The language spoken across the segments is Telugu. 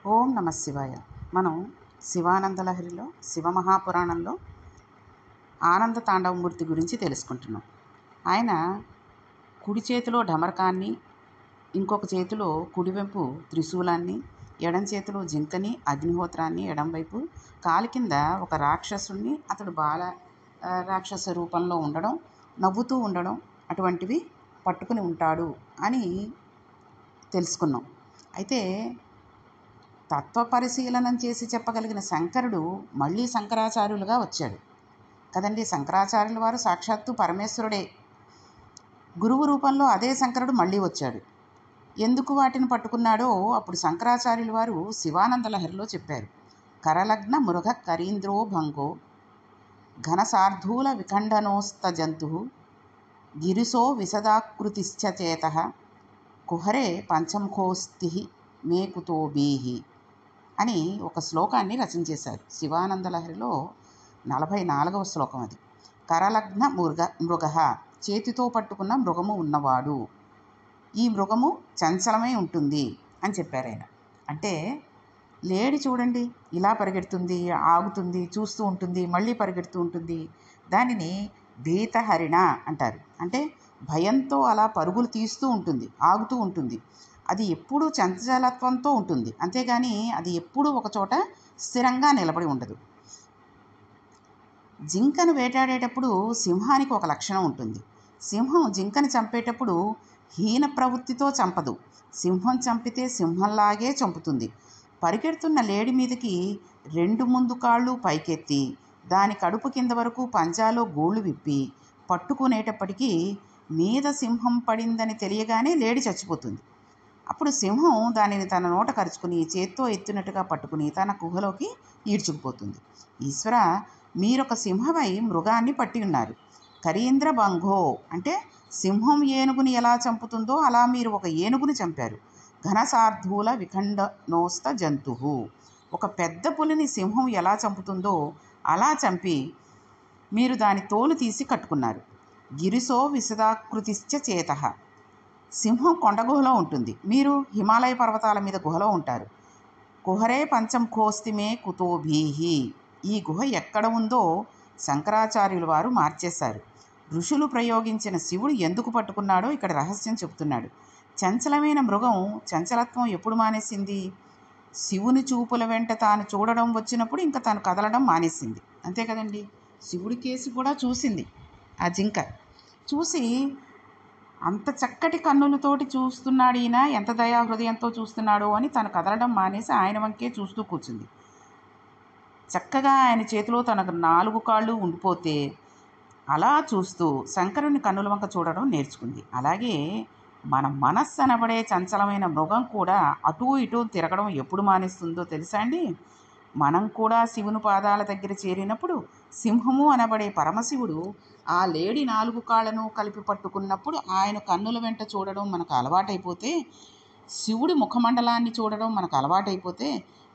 ఓం నమ శివాయ. మనం శివానందలహరిలో శివమహాపురాణంలో ఆనంద తాండవమూర్తి గురించి తెలుసుకుంటున్నాం. ఆయన కుడి చేతిలో ఢమరకాన్ని, ఇంకొక చేతిలో కుడివైపు త్రిశూలాన్ని, ఎడం చేతిలో జింకని, అగ్నిహోత్రాన్ని, ఎడంవైపు కాలి కింద ఒక రాక్షసుణ్ణి, అతడు బాల రాక్షస రూపంలో ఉండడం, నవ్వుతూ ఉండడం అటువంటివి పట్టుకుని ఉంటాడు అని తెలుసుకున్నాం. అయితే తత్వ పరిశీలనం చేసి చెప్పగలిగిన శంకరుడు మళ్ళీ శంకరాచార్యులుగా వచ్చాడు కదండి. శంకరాచార్యుల వారు సాక్షాత్తు పరమేశ్వరుడే. గురువు రూపంలో అదే శంకరుడు మళ్ళీ వచ్చాడు. ఎందుకు వాటిని పట్టుకున్నాడో అప్పుడు శంకరాచార్యుల వారు శివానందలహరిలో చెప్పారు. కరలగ్న మృగ కరీంద్రో భంగో ఘనసార్ధూల విఖండనోస్త జంతు గిరిశో విశదాకృతిశ్చ చేతః కుహరే పంచముఖోస్తి మేకుతో బీహి అని ఒక శ్లోకాన్ని రచించేశారు. శివానందలహరిలో 44వ శ్లోకం అది. కరలగ్న మృగ, చేతితో పట్టుకున్న మృగము ఉన్నవాడు, ఈ మృగము చంచలమై ఉంటుంది అని చెప్పారు ఆయన. అంటే లేడి చూడండి, ఇలా పరిగెడుతుంది, ఆగుతుంది, చూస్తూ ఉంటుంది, మళ్ళీ పరిగెడుతూ ఉంటుంది. దానిని భీతహరిణ అంటారు. అంటే భయంతో అలా పరుగులు తీస్తూ ఉంటుంది, ఆగుతూ ఉంటుంది. అది ఎప్పుడూ చంచలత్వంతో ఉంటుంది, అంతేగాని అది ఎప్పుడూ ఒకచోట స్థిరంగా నిలబడి ఉండదు. జింకను వేటాడేటప్పుడు సింహానికి ఒక లక్షణం ఉంటుంది. సింహం జింకని చంపేటప్పుడు హీన ప్రవృత్తితో చంపదు. సింహం చంపితే సింహంలాగే చంపుతుంది. పరిగెడుతున్న లేడి మీదకి 2 ముందు కాళ్ళు పైకెత్తి దాని కడుపు కింద వరకు పంజాలో గోళ్ళు విప్పి పట్టుకునేటప్పటికీ మీద సింహం పడిందని తెలియగానే లేడి చచ్చిపోతుంది. అప్పుడు సింహం దానిని తన నోట కరుచుకుని చేత్తో ఎత్తినట్టుగా పట్టుకుని తన గుహలోకి ఈడ్చుకుపోతుంది. ఈశ్వర, మీరొక సింహమై మృగాన్ని పట్టి ఉన్నారు. కరీంద్ర బంఘో అంటే సింహం ఏనుగుని ఎలా చంపుతుందో అలా మీరు ఒక ఏనుగుని చంపారు. ఘనసార్ధూల విఖండనోస్త జంతు, ఒక పెద్ద పులిని సింహం ఎలా చంపుతుందో అలా చంపి మీరు దాని తోలు తీసి కట్టుకున్నారు. గిరిశో విశదాకృతిశ్చ చేతః, సింహం కొండ గుహలో ఉంటుంది, మీరు హిమాలయ పర్వతాల మీద గుహలో ఉంటారు. కుహరే పంచముఖోస్తిమే కుతోభీహి, ఈ గుహ ఎక్కడ ఉందో శంకరాచార్యుల వారు మార్చేశారు. ఋషులు ప్రయోగించిన శివుడు ఎందుకు పట్టుకున్నాడో ఇక్కడ రహస్యం చెబుతున్నాడు. చంచలమైన మృగం చంచలత్వం ఎప్పుడు మానేసింది? శివుని చూపుల వెంట తాను చూడడం వచ్చినప్పుడు ఇంకా తాను కదలడం మానేసింది, అంతే కదండి. శివుడి కేసు కూడా చూసింది ఆ జింక. చూసి అంత చక్కటి కన్నులతోటి చూస్తున్నాడు ఈయన, ఎంత దయా హృదయంతో చూస్తున్నాడో అని తను కదలడం మానేసి ఆయన వంకే చూస్తూ కూర్చుంది. చక్కగా ఆయన చేతిలో తనకు 4 కాళ్ళు ఉండిపోతే అలా చూస్తూ శంకరుని కన్నుల వంక చూడడం నేర్చుకుంది. అలాగే మన మనస్సు అనబడే చంచలమైన మృగం కూడా అటూ ఇటూ తిరగడం ఎప్పుడు మానేస్తుందో తెలుసా అండి? మనం కూడా శివుని పాదాల దగ్గర చేరినప్పుడు సింహము అనబడే పరమశివుడు ఆ లేడి 4 కాళ్ళను కలిపి పట్టుకున్నప్పుడు ఆయన కన్నుల వెంట చూడడం మనకు అలవాటైపోతే, శివుడి ముఖమండలాన్ని చూడడం మనకు అలవాటైపోతే,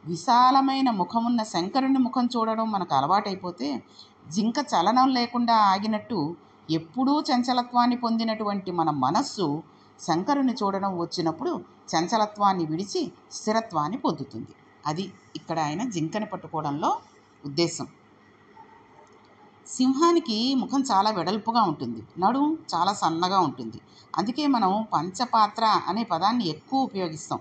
విశాలమైన ముఖమున్న శంకరుని ముఖం చూడడం మనకు అలవాటైపోతే, జింక చలనం లేకుండా ఆగినట్టు ఎప్పుడూ చంచలత్వాన్ని పొందినటువంటి మన మనస్సు శంకరుని చూడడం వచ్చినప్పుడు చంచలత్వాన్ని విడిచి స్థిరత్వాన్ని పొందుతుంది. అది ఇక్కడ ఆయన జింకని పట్టుకోవడంలో ఉద్దేశం. సింహానికి ముఖం చాలా వెడల్పుగా ఉంటుంది, నడుం చాలా సన్నగా ఉంటుంది. అందుకే మనం పంచపాత్ర అనే పదాన్ని ఎక్కువ ఉపయోగిస్తాం.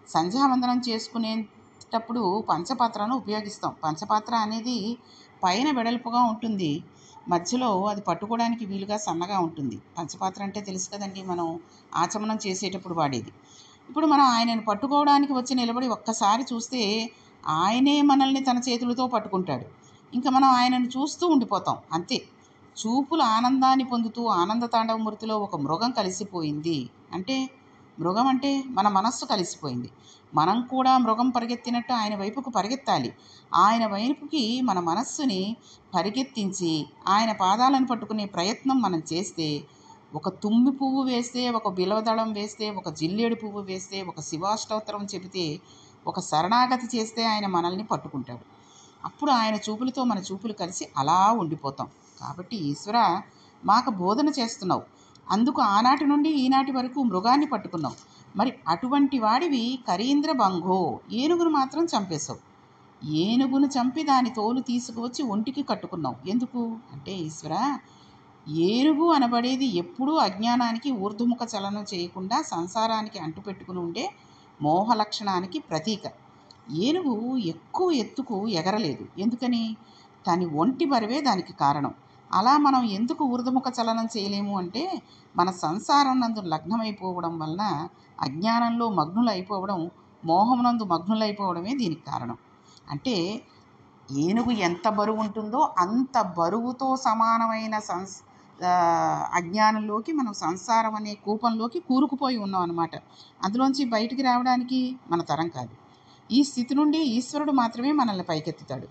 సంధ్యావందనం చేసుకునేటప్పుడు పంచపాత్రను ఉపయోగిస్తాం. పంచపాత్ర అనేది పైన వెడల్పుగా ఉంటుంది, మధ్యలో అది పట్టుకోవడానికి వీలుగా సన్నగా ఉంటుంది. పంచపాత్ర అంటే తెలుసు కదండి, మనం ఆచమనం చేసేటప్పుడు వాడేది. ఇప్పుడు మనం ఆయనను పట్టుకోవడానికి వచ్చి నిలబడి ఒక్కసారి చూస్తే ఆయనే మనల్ని తన చేతులతో పట్టుకుంటాడు. ఇంకా మనం ఆయనను చూస్తూ ఉండిపోతాం, అంతే. చూపుల ఆనందాన్ని పొందుతూ ఆనంద తాండవమూర్తిలో ఒక మృగం కలిసిపోయింది అంటే, మృగం అంటే మన మనస్సు కలిసిపోయింది. మనం కూడా మృగం పరిగెత్తినట్టు ఆయన వైపుకు పరిగెత్తాలి. ఆయన వైపుకి మన మనస్సుని పరిగెత్తించి ఆయన పాదాలను పట్టుకునే ప్రయత్నం మనం చేస్తే, ఒక తుమ్మి పువ్వు వేస్తే, ఒక బిలవదళం వేస్తే, ఒక జిల్లేడు పువ్వు వేస్తే, ఒక శివాష్టోత్తరం చెబితే, ఒక శరణాగతి చేస్తే ఆయన మనల్ని పట్టుకుంటాడు. అప్పుడు ఆయన చూపులతో మన చూపులు కలిసి అలా ఉండిపోతాం. కాబట్టి ఈశ్వర, మాకు బోధన చేస్తున్నావు, అందుకు ఆనాటి నుండి ఈనాటి వరకు మృగాన్ని పట్టుకున్నావు. మరి అటువంటి వాడివి కరీంద్ర బంఘో, ఏనుగును మాత్రం చంపేశావు. ఏనుగును చంపి దాని తోలు తీసుకువచ్చి ఒంటికి కట్టుకున్నావు. ఎందుకు అంటే ఈశ్వర, ఏనుగు అనబడేది ఎప్పుడూ అజ్ఞానానికి ఊర్ధ్వముఖ చలనం చేయకుండా సంసారానికి అంటుపెట్టుకుని ఉండే మోహ లక్షణానికి ప్రతీక. ఏనుగు ఎక్కువ ఎత్తుకు ఎగరలేదు. ఎందుకని? దాని ఒంటి బరువే దానికి కారణం. అలా మనం ఎందుకు ఊర్ధ్వముఖ చలనం చేయలేము అంటే, మన సంసారం నందు లగ్నమైపోవడం వలన, అజ్ఞానంలో మగ్నులైపోవడం, మోహమునందు మగ్నులైపోవడమే దీనికి కారణం. అంటే ఏనుగు ఎంత బరువు ఉంటుందో అంత బరువుతో సమానమైన అజ్ఞానంలోకి, మనం సంసారం అనే కూపంలోకి కూరుకుపోయి ఉన్నాం అన్నమాట. అందులోంచి బయటికి రావడానికి మన తరం కాదు. ఈ స్థితి నుండి ఈశ్వరుడు మాత్రమే మనల్ని పైకెత్తుతాడు.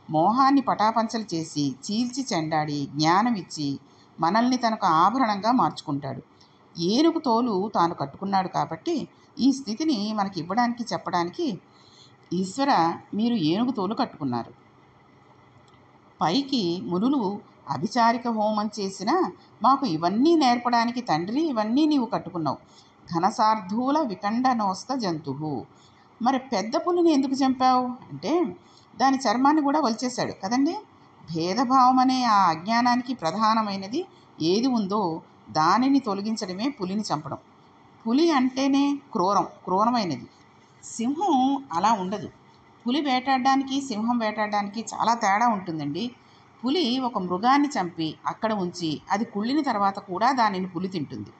మోహాన్ని పటాపంచలు చేసి, చీల్చి చెండాడి, జ్ఞానం ఇచ్చి మనల్ని తనకు ఆభరణంగా మార్చుకుంటాడు. ఏనుగు తోలు తాను కట్టుకున్నాడు కాబట్టి ఈ స్థితిని మనకి ఇవ్వడానికి, చెప్పడానికి, ఈశ్వర మీరు ఏనుగు తోలు కట్టుకున్నారు. పైకి మునులు అభిచారిక హోమం చేసినా మాకు ఇవన్నీ నేర్పడానికి తండ్రి, ఇవన్నీ నీవు కట్టుకున్నావు. ఘనసార్ధూల వికండనోస్త జంతువు. మరి పెద్ద పులిని ఎందుకు చంపావు అంటే, దాని చర్మాన్ని కూడా వలిచేశాడు కదండి. భేదభావం అనే ఆ అజ్ఞానానికి ప్రధానమైనది ఏది ఉందో దానిని తొలగించడమే పులిని చంపడం. పులి అంటేనే క్రూరమైనది. సింహం అలా ఉండదు. పులి వేటాడడానికి, సింహం వేటాడడానికి చాలా తేడా ఉంటుందండి. పులి ఒక మృగాన్ని చంపి అక్కడ ఉంచి అది కుళ్ళిన తర్వాత కూడా దానిని పులి తింటుంది.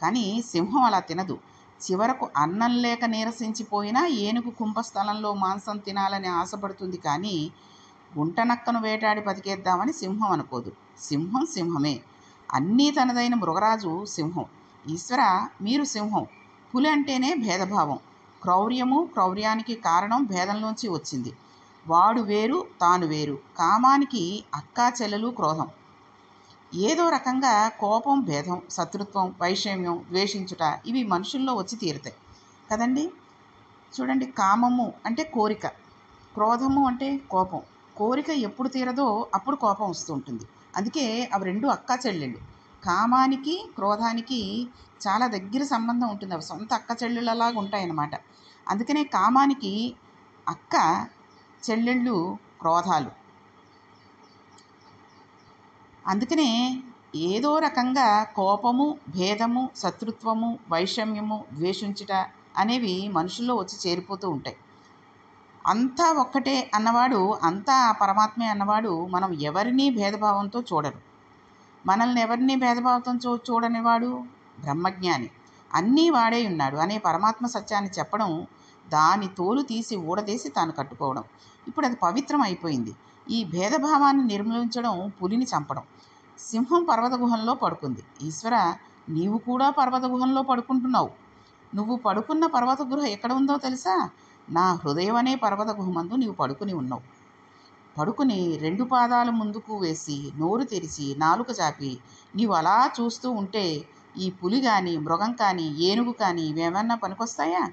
కానీ సింహం అలా తినదు. చివరకు అన్నం లేక నీరసించిపోయినా ఏనుగు కుంభస్థలంలో మాంసం తినాలని ఆశపడుతుంది. కానీ గుంటనక్కను వేటాడి బతికేద్దామని సింహం అనుకోదు. సింహం సింహమే. అన్నీ తనదైన మృగరాజు సింహం. ఈశ్వర మీరు సింహం. పులి అంటేనే భేదభావం. క్రౌర్యానికి కారణం భేదంలోంచి వచ్చింది. వాడు వేరు, తాను వేరు. కామానికి అక్కా చెల్లెలు క్రోధం. ఏదో రకంగా కోపం, భేదం, శత్రుత్వం, వైషమ్యం, ద్వేషించుట ఇవి మనుషుల్లో వచ్చి తీరుతాయి కదండి. చూడండి, కామము అంటే కోరిక, క్రోధము అంటే కోపం. కోరిక ఎప్పుడు తీరదో అప్పుడు కోపం వస్తూ ఉంటుంది. అందుకే అవి రెండు అక్కా చెల్లెళ్ళు. కామానికి, క్రోధానికి చాలా దగ్గర సంబంధం ఉంటుంది. అవి సొంత అక్క చెల్లెళ్ళలాగా ఉంటాయన్నమాట. అందుకనే కామానికి అక్క చెల్లెళ్ళు క్రోధాలు. అందుకనే ఏదో రకంగా కోపము, భేదము, శత్రుత్వము, వైషమ్యము, ద్వేషించుట అనేవి మనుషుల్లో వచ్చి చేరిపోతూ ఉంటాయి. అంతా ఒక్కటే అన్నవాడు, అంతా ఆ పరమాత్మే అన్నవాడు మనం ఎవరినీ భేదభావంతో చూడరు. మనల్ని ఎవరినీ భేదభావంతో చూడనివాడు బ్రహ్మజ్ఞాని. అన్నీ వాడే ఉన్నాడు అనే పరమాత్మ సత్యాన్ని చెప్పడం, దాని తోలు తీసి ఊడదేసి తాను కట్టుకోవడం. ఇప్పుడు అది పవిత్రం అయిపోయింది. ఈ భేదభావాన్ని నిర్మూలించడం పులిని చంపడం. సింహం పర్వత గుహంలో పడుకుంది. ఈశ్వర, నీవు కూడా పర్వత గుహంలో పడుకుంటున్నావు. నువ్వు పడుకున్న పర్వత గుహ ఎక్కడ ఉందో తెలుసా? నా హృదయం అనే పర్వత గుహమందు నీవు పడుకుని ఉన్నావు. పడుకుని రెండు పాదాలు ముందుకు వేసి, నోరు తెరిచి, నాలుక చాపి నీవు అలా చూస్తూ ఉంటే ఈ పులి కానీ, మృగం కానీ, ఏనుగు కానీ ఇవేమన్నా పనికొస్తాయా?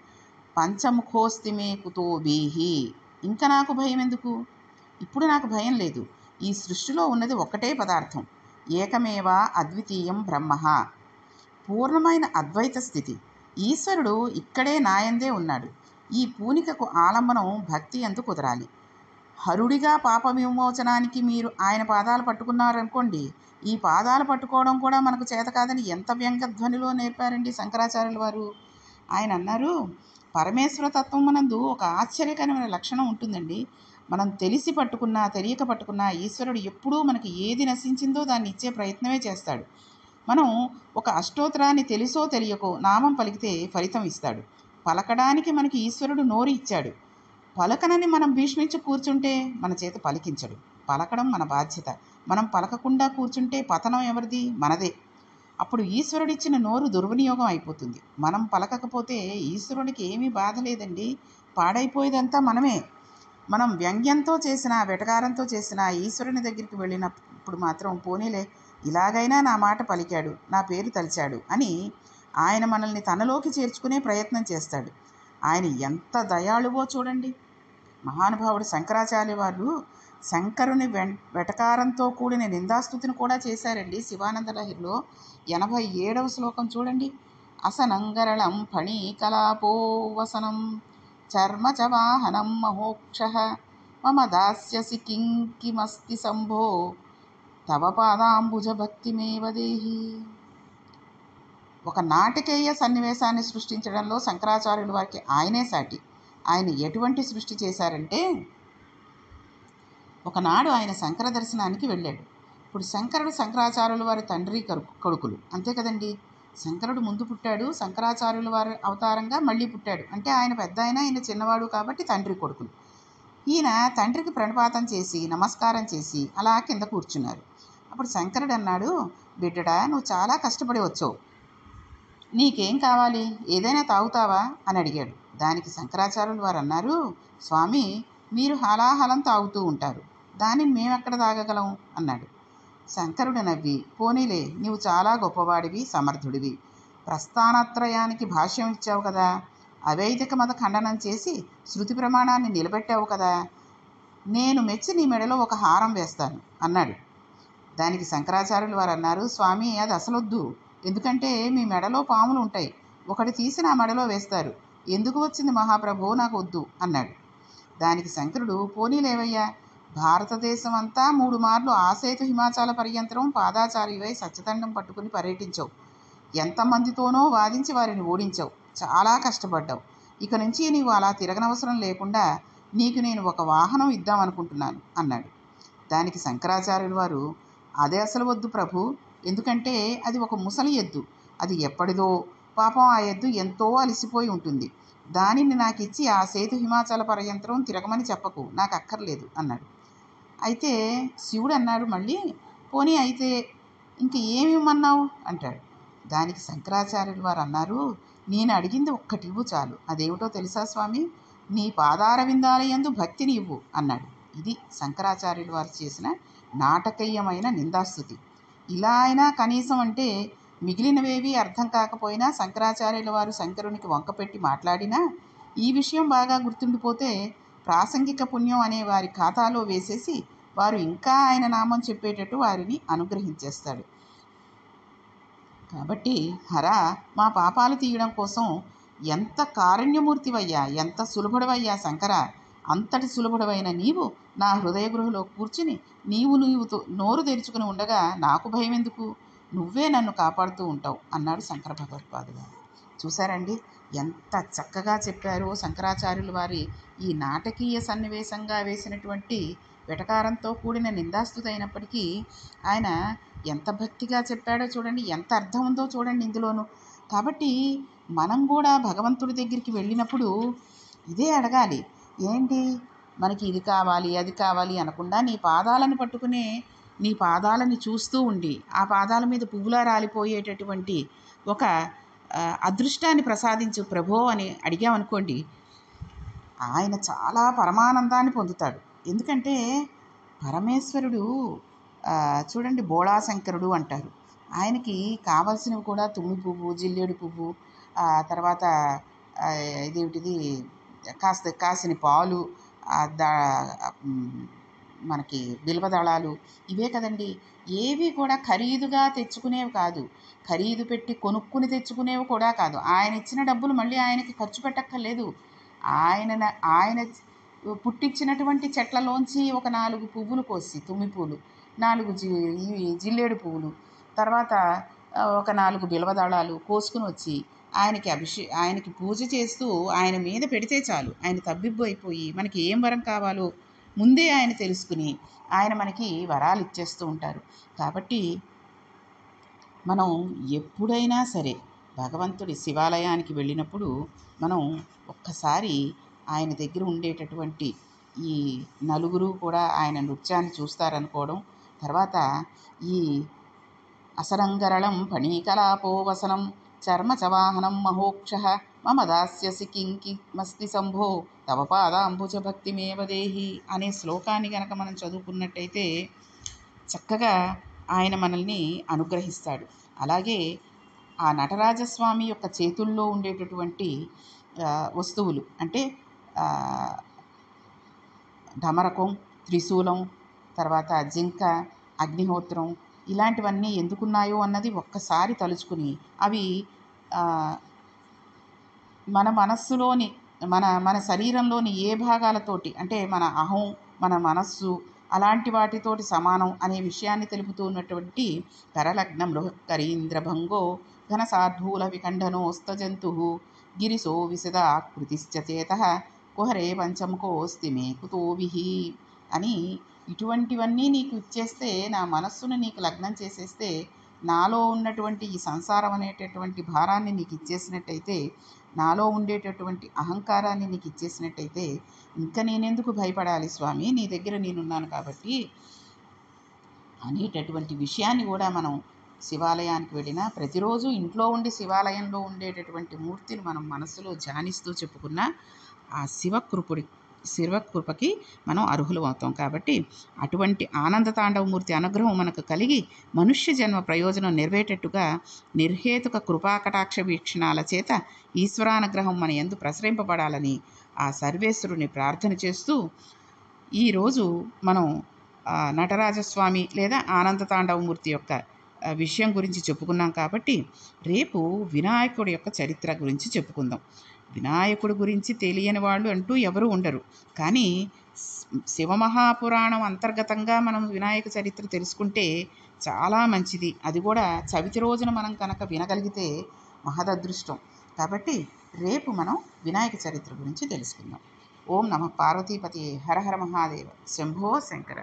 పంచముఖోస్తిమే కుతో బీహి. ఇంకా నాకు భయం ఎందుకు? ఇప్పుడు నాకు భయం లేదు. ఈ సృష్టిలో ఉన్నది ఒక్కటే పదార్థం, ఏకమేవా అద్వితీయం బ్రహ్మ, పూర్ణమైన అద్వైత స్థితి. ఈశ్వరుడు ఇక్కడే నాయందే ఉన్నాడు. ఈ పూనికకు ఆలంబనం భక్తి యందు కుదరాలి. హరుడిగా పాప విమోచనానికి మీరు ఆయన పాదాలు పట్టుకున్నారనుకోండి, ఈ పాదాలు పట్టుకోవడం కూడా మనకు చేత కాదని ఎంత వ్యంగ్యధ్వనిలో నేర్పారండి శంకరాచార్యుల వారు. ఆయన అన్నారు, పరమేశ్వర తత్వమునందు ఒక ఆశ్చర్యకరమైన లక్షణం ఉంటుందండి. మనం తెలిసి పట్టుకున్నా, తెలియక పట్టుకున్నా ఈశ్వరుడు ఎప్పుడూ మనకి ఏది నశించిందో దాన్ని ఇచ్చే ప్రయత్నమే చేస్తాడు. మనం ఒక అష్టోత్తరాన్ని తెలుసో తెలియకో నామం పలికితే ఫలితం ఇస్తాడు. పలకడానికి మనకి ఈశ్వరుడు నోరు ఇచ్చాడు. పలకనని మనం భీష్మించి కూర్చుంటే మన చేత పలికించడు. పలకడం మన బాధ్యత. మనం పలకకుండా కూర్చుంటే పతనం ఎవరిది? మనదే. అప్పుడు ఈశ్వరుడిచ్చిన నోరు దుర్వినియోగం అయిపోతుంది. మనం పలకకపోతే ఈశ్వరుడికి ఏమీ బాధ లేదండి. పాడైపోయేదంతా మనమే. మనం వ్యంగ్యంతో చేసినా, వెటకారంతో చేసినా ఈశ్వరుని దగ్గరికి వెళ్ళినప్పుడు మాత్రం పోనీలే, ఇలాగైనా నా మాట పలికాడు, నా పేరు తలిచాడు అని ఆయన మనల్ని తనలోకి చేర్చుకునే ప్రయత్నం చేస్తాడు. ఆయన ఎంత దయాళువో చూడండి. మహానుభావుడు శంకరాచార్య వారు శంకరుని వెటకారంతో కూడిన నిందాస్తుతిని కూడా చేశారండి. శివానంద లహరిలో 87వ శ్లోకం చూడండి. అసనంగరళం ఫణీకలాపో వసనం చర్మ చ వాహనం మహోక్షః మమ దాస్యసి కింకిమస్తి శంభో తవ పాదాంబుజ భక్తిమేవ దేహి. ఒక నాటకీయ సన్నివేశాన్ని సృష్టించడంలో శంకరాచార్యుల వారికి ఆయనే సాటి. ఆయన ఎటువంటి సృష్టి చేశారంటే, ఒకనాడు ఆయన శంకర దర్శనానికి వెళ్ళాడు. ఇప్పుడు శంకరుడు శంకరాచార్యుల వారి తండ్రి కొడుకులు, అంతే కదండి. శంకరుడు ముందు పుట్టాడు, శంకరాచార్యుల వారి అవతారంగా మళ్ళీ పుట్టాడు. అంటే ఆయన పెద్ద ఆయన చిన్నవాడు కాబట్టి తండ్రి కొడుకులు. ఈయన తండ్రికి ప్రణిపాతం చేసి నమస్కారం చేసి అలా కింద కూర్చున్నారు. అప్పుడు శంకరుడు అన్నాడు, బిడ్డడా, నువ్వు చాలా కష్టపడి వచ్చావు, నీకేం కావాలి, ఏదైనా తాగుతావా అని అడిగాడు. దానికి శంకరాచార్యులు వారు అన్నారు, స్వామి, మీరు హలాహలం తాగుతూ ఉంటారు, దానిని మేమెక్కడ తాగగలం అన్నాడు. శంకరుడు నవ్వి, పోనీలే, నీవు చాలా గొప్పవాడివి, సమర్థుడివి, ప్రస్థానత్రయానికి భాష్యం ఇచ్చావు కదా, అవైదిక మత ఖండనం చేసి శృతి ప్రమాణాన్ని నిలబెట్టావు కదా, నేను మెచ్చి నీ మెడలో ఒక హారం వేస్తాను అన్నాడు. దానికి శంకరాచార్యులు వారు అన్నారు, స్వామి, అది అసలొద్దు, ఎందుకంటే మీ మెడలో పాములు ఉంటాయి, ఒకటి తీసి నా మెడలో వేస్తారు, ఎందుకు వచ్చింది మహాప్రభో, నాకు వద్దు అన్నాడు. దానికి శంకరుడు, పోనీలేవయ్యా, భారతదేశం అంతా 3 మార్లు ఆసేతు హిమాచల పర్యంతరం పాదాచారివై సత్యదండం పట్టుకుని పర్యటించావు, ఎంతమందితోనో వాదించి వారిని ఓడించావు, చాలా కష్టపడ్డావు, ఇక నుంచి నీవు అలా తిరగనవసరం లేకుండా నీకు నేను ఒక వాహనం ఇద్దామనుకుంటున్నాను అన్నాడు. దానికి శంకరాచార్యుల వారు, అదే అసలు వద్దు ప్రభు, ఎందుకంటే అది ఒక ముసలి ఎద్దు, అది ఎప్పటిదో, పాపం ఆ ఎద్దు ఎంతో అలసిపోయి ఉంటుంది, దానిని నాకు ఇచ్చి ఆ సేతు హిమాచల పర్యంతరం తిరగమని చెప్పకు, నాకు అక్కర్లేదు అన్నాడు. అయితే శివుడు అన్నాడు మళ్ళీ, పోనీ అయితే ఇంక ఏమిమ్మన్నావు అంటాడు. దానికి శంకరాచార్యుల వారు అన్నారు, నేను అడిగింది ఒక్కటి ఇవ్వు చాలు, అదేమిటో తెలుసా స్వామి, నీ పాదార విందాలయందు భక్తిని ఇవ్వు అన్నాడు. ఇది శంకరాచార్యుల వారు చేసిన నాటకీయమైన నిందాస్తుతి. ఇలా అయినా కనీసం అంటే మిగిలినవేవి అర్థం కాకపోయినా శంకరాచార్యుల వారు శంకరునికి వంకపెట్టి మాట్లాడినా ఈ విషయం బాగా గుర్తుండిపోతే ప్రాసంగిక పుణ్యం అనే వారి ఖాతాలో వేసేసి వారు ఇంకా ఆయన నామం చెప్పేటట్టు వారిని అనుగ్రహించేస్తాడు. కాబట్టి హరా, మా పాపాలు తీయడం కోసం ఎంత కారుణ్యమూర్తివయ్యా, ఎంత సులభుడవయ్యా శంకర, అంతటి సులభుడవైన నీవు నా హృదయ గృహలో కూర్చుని నీవు నోరు తెరుచుకుని ఉండగా నాకు భయం ఎందుకు, నువ్వే నన్ను కాపాడుతూ ఉంటావు అన్నాడు శంకర భగవత్పాదులు గారు. చూసారండి ఎంత చక్కగా చెప్పారో శంకరాచార్యుల వారి ఈ నాటకీయ సన్నివేశంగా వేసినటువంటి వెటకారంతో కూడిన నిందాస్తుతి అయినప్పటికీ ఆయన ఎంత భక్తిగా చెప్పాడో చూడండి, ఎంత అర్థం ఉందో చూడండి ఇందులోనూ. కాబట్టి మనం కూడా భగవంతుడి దగ్గరికి వెళ్ళినప్పుడు ఇదే అడగాలి, ఏంటి, మనకి ఇది కావాలి అది కావాలి అనకుండా నీ పాదాలను పట్టుకునే, నీ పాదాలని చూస్తూ ఉండి ఆ పాదాల మీద పువ్వులా రాలిపోయేటటువంటి ఒక అదృష్టాన్ని ప్రసాదించు ప్రభో అని అడిగామనుకోండి, ఆయన చాలా పరమానందాన్ని పొందుతాడు. ఎందుకంటే పరమేశ్వరుడు చూడండి, బోళాశంకరుడు అంటారు, ఆయనకి కావలసినవి కూడా తుమ్మి పువ్వు, జిల్లేడు పువ్వు, తర్వాత ఇదేమిటిది కాసిన పాలు, మనకి బిల్వదళాలు, ఇవే కదండి. ఏవి కూడా ఖరీదుగా తెచ్చుకునేవి కాదు, ఖరీదు పెట్టి కొనుక్కుని తెచ్చుకునేవి కూడా కాదు. ఆయన ఇచ్చిన డబ్బులు మళ్ళీ ఆయనకి ఖర్చు పెట్టక్కర్లేదు. ఆయన పుట్టించినటువంటి చెట్లలోంచి ఒక 4 పువ్వులు కోసి, తుమ్మి పూలు, 4 జిల్లేడు పువ్వులు, తర్వాత ఒక 4 బిల్వదళాలు కోసుకుని వచ్చి ఆయనకి పూజ చేస్తూ ఆయన మీద పెడితే చాలు, ఆయన తబ్బిబ్బు అయిపోయి మనకి ఏం వరం కావాలో ముందే ఆయన తెలుసుకుని ఆయన మనకి వరాలు ఇచ్చేస్తూ ఉంటారు. కాబట్టి మనం ఎప్పుడైనా సరే భగవంతుడి శివాలయానికి వెళ్ళినప్పుడు మనం ఒక్కసారి ఆయన దగ్గర ఉండేటటువంటి ఈ నలుగురు కూడా ఆయన నృత్యాన్ని చూస్తారనుకోవడం, తర్వాత ఈ అసరంగరళం ఫణీకలాపో వసనం చర్మ చవాహనం మహోక్షః మమ దాస్యసి కింకిమస్తి శంభో తవ పాదాంబుజ భక్తిమేవ దేహి అనే శ్లోకాన్ని కనుక మనం చదువుకున్నట్టయితే చక్కగా ఆయన మనల్ని అనుగ్రహిస్తాడు. అలాగే ఆ నటరాజస్వామి యొక్క చేతుల్లో ఉండేటటువంటి వస్తువులు అంటే ఢమరకం, త్రిశూలం, తర్వాత జింక, అగ్నిహోత్రం, ఇలాంటివన్నీ ఎందుకున్నాయో అన్నది ఒక్కసారి తలుచుకుని అవి మన మనస్సులోని మన మన శరీరంలోని ఏ భాగాలతోటి అంటే మన అహం, మన మనస్సు అలాంటి వాటితోటి సమానం అనే విషయాన్ని తెలుపుతూ ఉన్నటువంటి కరలగ్న మృహకరీంద్రభంగో ఘన సార్ధూల విఖండనోస్తజంతు గిరిశో విశదాకృతిశ్చ చేతః కుహరే పంచముఖోస్తి మే కుతోవిహి అని ఇటువంటివన్నీ నీకు ఇచ్చేస్తే, నా మనస్సును నీకు లగ్నం చేసేస్తే, నాలో ఉన్నటువంటి ఈ సంసారం అనేటటువంటి భారాన్ని నీకు ఇచ్చేసినట్టయితే, నాలో ఉండేటటువంటి అహంకారాన్ని నీకు ఇచ్చేసినట్టయితే, ఇంకా నేనెందుకు భయపడాలి స్వామి, నీ దగ్గర నేనున్నాను కాబట్టి అనేటటువంటి విషయాన్ని కూడా మనం శివాలయానికి వెళ్ళినా, ప్రతిరోజు ఇంట్లో ఉండి శివాలయంలో ఉండేటటువంటి మూర్తిని మనం మనసులో ధ్యానిస్తూ చెప్పుకున్న ఆ శివకృపకి మనం అర్హులం అవుతాం. కాబట్టి అటువంటి ఆనంద తాండవమూర్తి అనుగ్రహం మనకు కలిగి మనుష్య జన్మ ప్రయోజనం నెరవేరేటట్టుగా నిర్హేతుక కృపాకటాక్ష వీక్షణాల చేత ఈశ్వరానుగ్రహం మన యందు ప్రసరింపబడాలని ఆ సర్వేశ్వరుని ప్రార్థన చేస్తూ ఈరోజు మనం నటరాజస్వామి లేదా ఆనంద తాండవమూర్తి యొక్క విషయం గురించి చెప్పుకున్నాం. కాబట్టి రేపు వినాయకుడి యొక్క చరిత్ర గురించి చెప్పుకుందాం. వినాయకుడి గురించి తెలియని వాళ్ళు అంటూ ఎవరు ఉండరు. కానీ శివమహాపురాణం అంతర్గతంగా మనం వినాయక చరిత్ర తెలుసుకుంటే చాలా మంచిది. అది కూడా చవితి రోజున మనం కనుక వినగలిగితే మహదదృష్టం. కాబట్టి రేపు మనం వినాయక చరిత్ర గురించి తెలుసుకుందాం. ఓం నమః పార్వతీపతియే హర హర మహాదేవ శంభో శంకర.